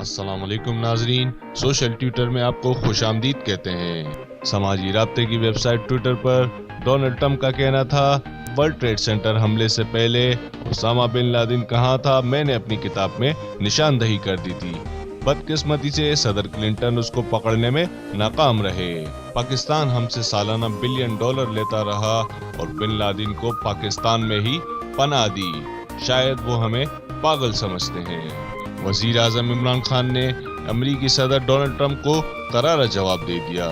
السلام علیکم ناظرین، سوشل ٹویٹر میں آپ کو خوش آمدید کہتے ہیں۔ سماجی رابطے کی ویب سائٹ ٹویٹر پر ڈونلڈ ٹرمپ کا کہنا تھا، ورلڈ ٹریڈ سینٹر حملے سے پہلے اسامہ بن لادن کہاں تھا، میں نے اپنی کتاب میں نشاندہی کر دی تھی۔ بدقسمتی سے صدر کلنٹن اس کو پکڑنے میں ناکام رہے۔ پاکستان ہم سے سالانہ $1 بلین لیتا رہا اور بن لادن کو پاکستان میں ہی پناہ دی۔ شاید وہ ہمیں پاگل سمجھتے ہیں۔ وزیر اعظم عمران خان نے امریکی صدر ڈونلڈ ٹرمپ کو کرارا جواب دے دیا۔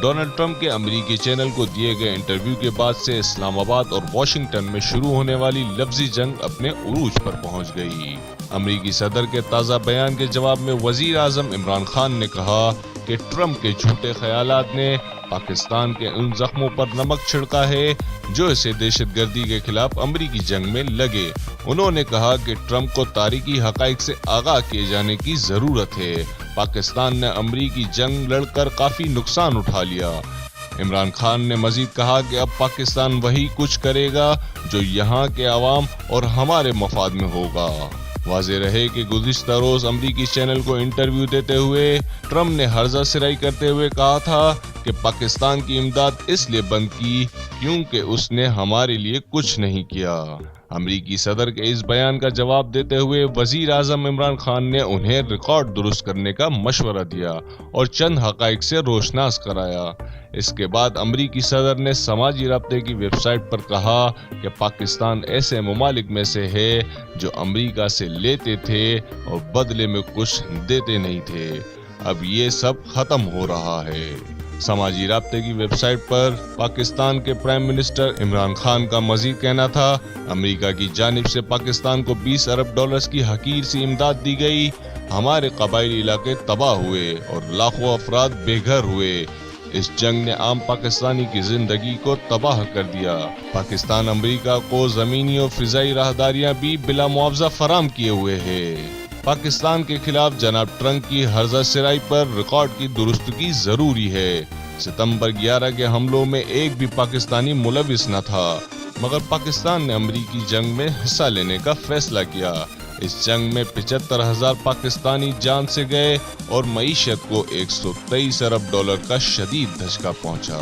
ڈونلڈ ٹرمپ کے امریکی چینل کو دیے گئے انٹرویو کے بعد سے اسلام آباد اور واشنگٹن میں شروع ہونے والی لفظی جنگ اپنے عروج پر پہنچ گئی۔ امریکی صدر کے تازہ بیان کے جواب میں وزیر اعظم عمران خان نے کہا کہ ٹرمپ کے جھوٹے خیالات نے پاکستان کے ان زخموں پر نمک چھڑکا ہے جو اسے دہشت گردی کے خلاف امریکی جنگ میں لگے۔ انہوں نے کہا کہ ٹرمپ کو تاریخی حقائق سے آگاہ کیے جانے کی ضرورت ہے۔ پاکستان نے امریکی جنگ لڑ کر کافی نقصان اٹھا لیا۔ عمران خان نے مزید کہا کہ اب پاکستان وہی کچھ کرے گا جو یہاں کے عوام اور ہمارے مفاد میں ہوگا۔ واضح رہے کہ گزشتہ روز امریکی چینل کو انٹرویو دیتے ہوئے ٹرمپ نے ہرزہ سرائی کرتے ہوئے کہا تھا کہ پاکستان کی امداد اس لیے بند کی کیونکہ اس نے ہمارے لیے کچھ نہیں کیا۔ امریکی صدر کے اس بیان کا جواب دیتے ہوئے وزیر اعظم عمران خان نے انہیں ریکارڈ درست کرنے کا مشورہ دیا اور چند حقائق سے روشناس کرایا۔ اس کے بعد امریکی صدر نے سماجی رابطے کی ویب سائٹ پر کہا کہ پاکستان ایسے ممالک میں سے ہے جو امریکہ سے لیتے تھے اور بدلے میں کچھ دیتے نہیں تھے۔ اب یہ سب ختم ہو رہا ہے۔ سماجی رابطے کی ویب سائٹ پر پاکستان کے پرائم منسٹر عمران خان کا مزید کہنا تھا، امریکہ کی جانب سے پاکستان کو $20 ارب کی حقیر سی امداد دی گئی۔ ہمارے قبائلی علاقے تباہ ہوئے اور لاکھوں افراد بے گھر ہوئے۔ اس جنگ نے عام پاکستانی کی زندگی کو تباہ کر دیا۔ پاکستان امریکہ کو زمینی اور فضائی راہداریاں بھی بلا معاوضہ فراہم کیے ہوئے ہے۔ پاکستان کے خلاف جناب ٹرمپ کی ہرزہ سرائی پر ریکارڈ کی درستگی ضروری ہے۔ ستمبر 11 کے حملوں میں ایک بھی پاکستانی ملوث نہ تھا، مگر پاکستان نے امریکی جنگ میں حصہ لینے کا فیصلہ کیا۔ اس جنگ میں 75,000 پاکستانی جان سے گئے اور معیشت کو $123 ارب کا شدید دھچکا پہنچا۔